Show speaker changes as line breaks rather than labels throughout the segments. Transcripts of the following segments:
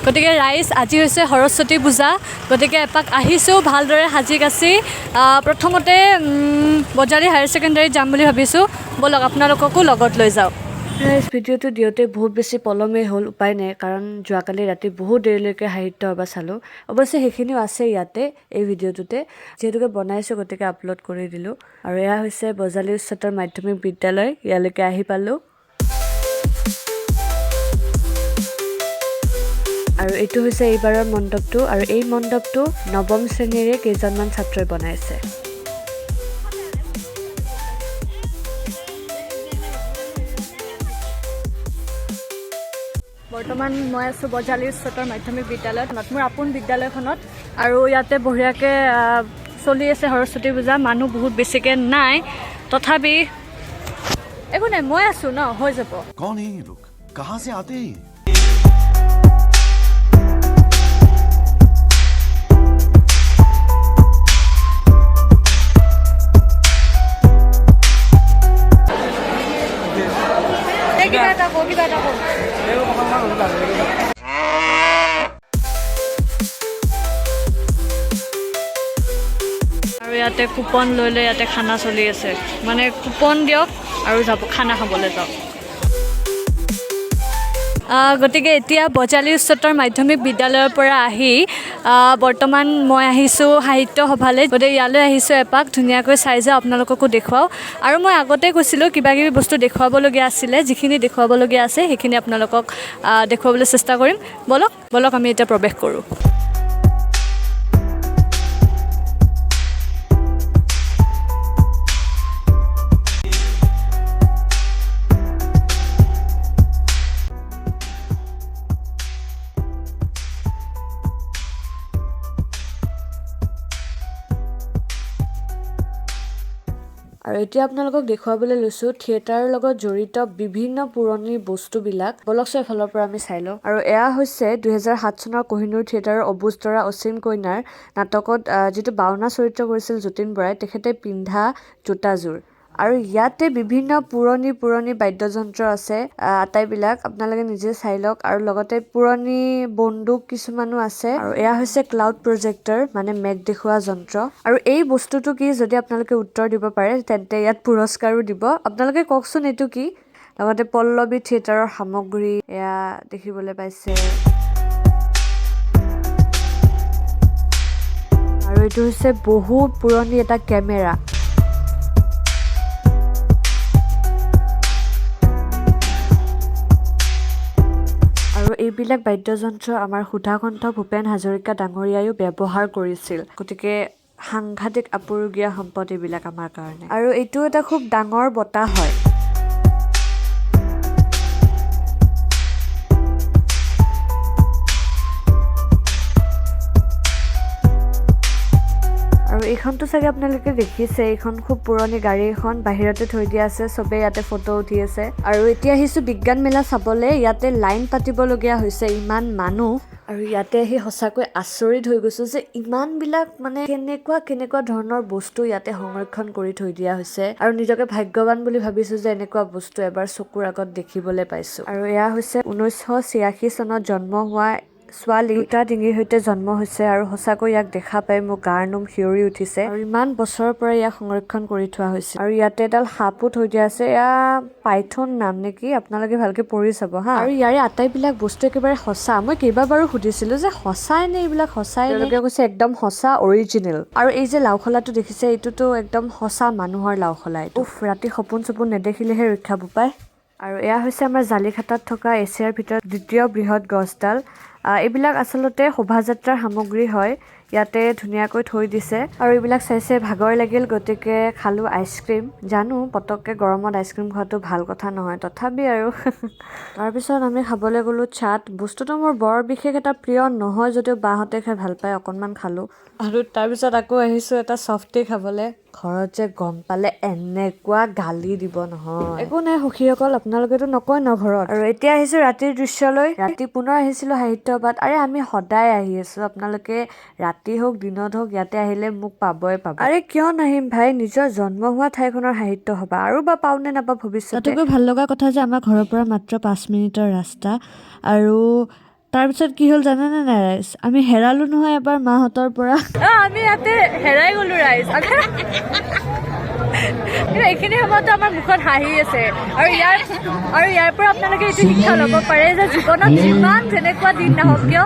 গতিকে ৰাইজ আজি হৈছে সৰস্বতী পূজা গতিকে এপাক আহিছোঁ ভালদৰে সাজি কাচি প্ৰথমতে বজালী হায়াৰ ছেকেণ্ডেৰীত যাম বুলি ভাবিছোঁ বলক আপোনালোককো লগত লৈ যাওঁ ভিডিঅ'টো দিওঁতে বহুত বেছি পলমেই হ'ল উপায় নাই কাৰণ যোৱাকালি ৰাতি বহুত দেৰিলৈকে সাহিত্য সভা চালোঁ অৱশ্যে সেইখিনিও আছে ইয়াতে এই ভিডিঅ'টোতে যিহেতুকে বনাইছোঁ গতিকে আপলোড কৰি দিলোঁ আৰু এয়া হৈছে বজালী উচ্চতৰ মাধ্যমিক বিদ্যালয় ইয়ালৈকে আহি পালোঁ আৰু এইটো হৈছে এইবাৰৰ মণ্ডপটো আৰু এই মণ্ডপটো নৱম শ্ৰেণীৰে কেইজনমান ছাত্ৰই বনাইছে বৰ্তমান মই আছোঁ বজালী উচ্চতৰ মাধ্যমিক বিদ্যালয়ত মোৰ আপোন বিদ্যালয়খনত আৰু ইয়াতে বঢ়িয়াকৈ চলি আছে সৰস্বতী পূজা মানুহ বহুত বেছিকৈ নাই তথাপি একো নাই মই আছোঁ ন হৈ যাব
कौन है ये लोग कहाँ से आते हैं
আৰু ইয়াতে কুপন লৈ লৈ ইয়াতে খানা চলি আছে মানে কুপন দিয়ক আৰু যাব খানা খাবলৈ যাওক গতিকে এতিয়া বজালী উচ্চতৰ মাধ্যমিক বিদ্যালয়ৰ পৰা আহি বৰ্তমান মই আহিছোঁ সাহিত্য সভালৈ গতিকে ইয়ালৈ আহিছোঁ এপাক ধুনীয়াকৈ চাই যাওঁ আপোনালোককো দেখুৱাওঁ আৰু মই আগতে কৈছিলোঁ কিবাকিবি বস্তু দেখুৱাবলগীয়া আছিলে যিখিনি দেখুৱাবলগীয়া আছে সেইখিনি আপোনালোকক দেখুৱাবলৈ চেষ্টা কৰিম বলক আমি এতিয়া প্ৰৱেশ কৰোঁ আৰু এতিয়া আপোনালোকক দেখুৱাবলৈ লৈছোঁ থিয়েটাৰৰ লগত জড়িত বিভিন্ন পুৰণি বস্তুবিলাক বলকচোন এফালৰ পৰা আমি চাই লওঁ আৰু এয়া হৈছে 2007 চনৰ কোহিনুৰ থিয়েটাৰৰ অবুজতৰা অসীম কইনাৰ নাটকত যিটো বাওনা চৰিত্ৰ কৰিছিল যতীন বৰাই তেখেতে পিন্ধা জোতাযোৰ আৰু ইয়াতে বিভিন্ন পুৰণি বাদ্যযন্ত্ৰ আছে আটাইবিলাক আপোনালোকে নিজে চাই লওক আৰু লগতে পুৰণি বন্দুক কিছুমানো আছে আৰু এয়া হৈছে ক্লাউড প্ৰজেক্টৰ মানে মেঘ দেখুওৱা যন্ত্ৰ আৰু এই বস্তুটো কি যদি আপোনালোকে উত্তৰ দিব পাৰে তেন্তে ইয়াত পুৰস্কাৰো দিব আপোনালোকে কওকচোন এইটো কি লগতে পল্লৱী থিয়েটাৰৰ সামগ্ৰী এয়া দেখিবলৈ পাইছে আৰু এইটো হৈছে বহুত পুৰণি এটা কেমেৰা আৰু এইবিলাক বাদ্যযন্ত্ৰ আমাৰ সুধাকণ্ঠ ভূপেন হাজৰিকা ডাঙৰীয়ায়ো ব্যৱহাৰ কৰিছিল গতিকে সাংঘাতিক আপুৰুগীয়া সম্পদ এইবিলাক আমাৰ কাৰণে আৰু এইটো এটা খুব ডাঙৰ বঁটা হয় আৰু এইখনতো চাগে আপোনালোকে দেখিছে এইখন খুব পুৰণি গাড়ী এখন বাহিৰতে থৈ দিয়া আছে চবে ইয়াতে ফটো উঠি আছে আৰু এতিয়া আহিছোঁ বিজ্ঞান মেলা চাবলৈ ইয়াতে লাইন পাতিবলগীয়া হৈছে ইমান মানুহ আৰু ইয়াতে আহি সঁচাকৈ আচৰিত হৈ গৈছোঁ যে ইমানবিলাক মানে কেনেকুৱা ধৰণৰ বস্তু ইয়াতে সংৰক্ষণ কৰি থৈ দিয়া হৈছে আৰু নিজকে ভাগ্যৱান বুলি ভাবিছোঁ যে এনেকুৱা বস্তু এবাৰ চকুৰ আগত দেখিবলৈ পাইছোঁ আৰু এয়া হৈছে 1986 চনত জন্ম হোৱা ছোৱালী দুটা ডিঙিৰ সৈতে জন্ম হৈছে আৰু সঁচাকৈ ইয়াক দেখা পাই মোৰ গাৰ নোম শিয়ৰি উঠিছে আৰু ইমান বছৰৰ পৰা ইয়াক সংৰক্ষণ কৰি থোৱা হৈছে আৰু ইয়াতে এডাল সাপো থৈ দিয়া আছে এয়া পাইথন নাম নেকি আপোনালোকে ভালকে পঢ়ি চাব হা আৰু ইয়াৰে আটাইবিলাক বস্তু একেবাৰে সঁচা মই কেইবাবাৰো সুধিছিলোঁ যে সঁচাই নে এইবিলাক সঁচাই তেওঁলোকে কৈছে একদম সঁচা অৰিজিনেল আৰু এই যে লাওখলাটো দেখিছে এইটোতো একদম সঁচা মানুহৰ লাওখলা উফ ৰাতি সপোন নেদেখিলেহে ৰক্ষা পায় আৰু এয়া হৈছে আমাৰ জালিঘাটত থকা এছিয়াৰ ভিতৰত দ্বিতীয় বৃহৎ গছডাল এইবিলাক আচলতে শোভাযাত্ৰাৰ সামগ্ৰী হয় ইয়াতে ধুনীয়াকৈ থৈ দিছে আৰু এইবিলাক চাইছে ভাগৰ লাগিল গতিকে খালোঁ আইচক্ৰীম জানো পটককৈ গৰমত আইচক্ৰীম খোৱাটো ভাল কথা নহয় তথাপি আৰু তাৰপিছত আমি খাবলৈ গ'লোঁ চাট বস্তুটো মোৰ বৰ বিশেষ এটা প্ৰিয় নহয় যদিও বাহঁতে খাই ভাল পায় অকণমান খালোঁ আৰু তাৰপিছত আকৌ আহিছোঁ এটা চফ্টি খাবলৈ ঘৰত যে গম পালে এনেকুৱা গালি দিব নহয় একো নাই সখীসকল আপোনালোকেতো নকয় ন ঘৰত আৰু এতিয়া আহিছোঁ ৰাতিৰ দৃশ্যলৈ ৰাতি পুনৰ আহিছিলোঁ সাহিত্য সভাত আৰে আমি সদায় আহি আছোঁ আপোনালোকে ৰাতি হওক দিনত হওক ইয়াতে আহিলে মোক পাবই পাব আৰে কিয় নাহিম ভাই নিজৰ জন্ম হোৱা ঠাইখনৰ সাহিত্য সভা আৰু বা পাওঁ নে নাপাওঁ ভৱিষ্যতে তাতকৈ ভাল লগা কথা যে আমাৰ ঘৰৰ পৰা মাত্ৰ 5 মিনিটৰ ৰাস্তা আৰু তাৰপিছত কি হ'ল জানানে নাই ৰাইজ, আমি হেৰালো নহয় এবাৰ মাহঁতৰ পৰা। আমি ইয়াতে হেৰাই গ'লো ৰাইজ। কিন্তু এইখিনি সময়তো আমাৰ মুখত হাঁহি আছে, আৰু ইয়াৰ পৰা আপোনালোকে এইটো শিক্ষা ল'ব পাৰে যে জীৱনত যিমান যেনেকুৱা দিন নাহক কিয়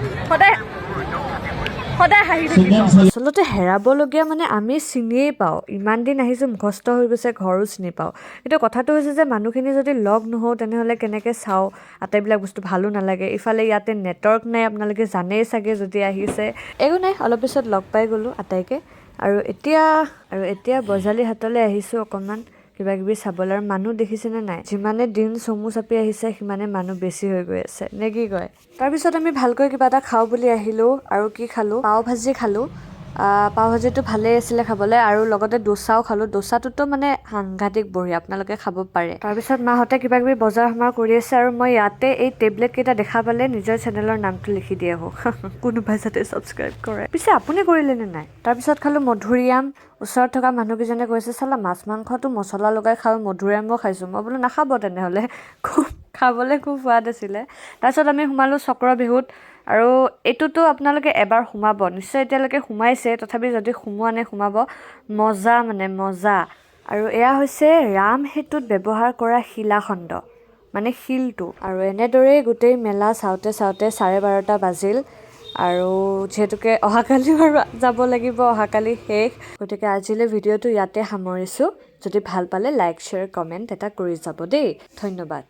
সদায় হাঁহি থাকিব। আচলতে হেৰাবলগীয়া মানে আমি চিনিয়েই পাওঁ, ইমান দিন আহিছোঁ মুখস্থ হৈ গৈছে, ঘৰো চিনি পাওঁ, কিন্তু কথাটো হৈছে যে মানুহখিনি যদি লগ নহওঁ তেনেহ'লে কেনেকৈ চাওঁ, আটাইবিলাক বস্তু ভালো নালাগে। ইফালে ইয়াতে নেটৱৰ্ক নাই, আপোনালোকে জানেই চাগে যদি আহিছে। একো নাই, অলপ পিছত লগ পাই গ'লোঁ আটাইকে। আৰু এতিয়া বজালি হাটলৈ আহিছোঁ অকণমান কিবা কিবি চাবলৈ। আৰু মানুহ দেখিছেনে নাই, যিমানে দিন চমু চাপি আহিছে সিমানে মানুহ বেছি হৈ গৈ আছে, নে কি কয়? তাৰপিছত আমি ভালকৈ কিবা এটা খাওঁ বুলি আহিলোঁ, আৰু কি খালোঁ, পাও ভাজি খালোঁ। পাও ভাজিটো ভালেই আছিলে খাবলৈ, আৰু লগতে দোচাও খালোঁ। দোচাটোতো মানে সাংঘাতিক বঢ়িয়া, আপোনালোকে খাব পাৰে। তাৰপিছত মাহঁতে কিবা কিবি বজাৰ সমাৰ কৰি আছে, আৰু মই ইয়াতে এই টেবলেট কেইটা দেখা পালে নিজৰ চেনেলৰ নামটো লিখি দি আহোঁ, কোনোবাই যাতে ছাবস্ক্ৰাইব কৰে। পিছে আপুনি কৰিলেনে নাই? তাৰপিছত খালোঁ মধুৰিআম। ওচৰত থকা মানুহকেইজনে কৈছে চালা মাছ মাংসটো মছলা লগাই খাওঁ, মধুৰিআমো খাইছোঁ। মই বোলো নাখাব তেনেহ'লে, খাবলৈ খুব সোৱাদ আছিলে। তাৰপিছত আমি সোমালোঁ চক্ৰবিহুত, আৰু এইটোতো আপোনালোকে এবাৰ সোমাব, নিশ্চয় এতিয়ালৈকে সোমাইছে, তথাপি যদি সোমোৱা নাই সোমাব, মজা মানে মজা। আৰু এয়া হৈছে ৰাম সেতুত ব্যৱহাৰ কৰা শিলাখণ্ড, মানে শিলটো। আৰু এনেদৰেই গোটেই মেলা চাওঁতে 12:30 বাজিল। আৰু যিহেতুকে অহাকালিও আৰু যাব লাগিব, অহাকালি শেষ, গতিকে আজিলৈ ভিডিঅ'টো ইয়াতে সামৰিছোঁ। যদি ভাল পালে লাইক শ্বেয়াৰ কমেণ্ট এটা কৰি যাব দেই। ধন্যবাদ।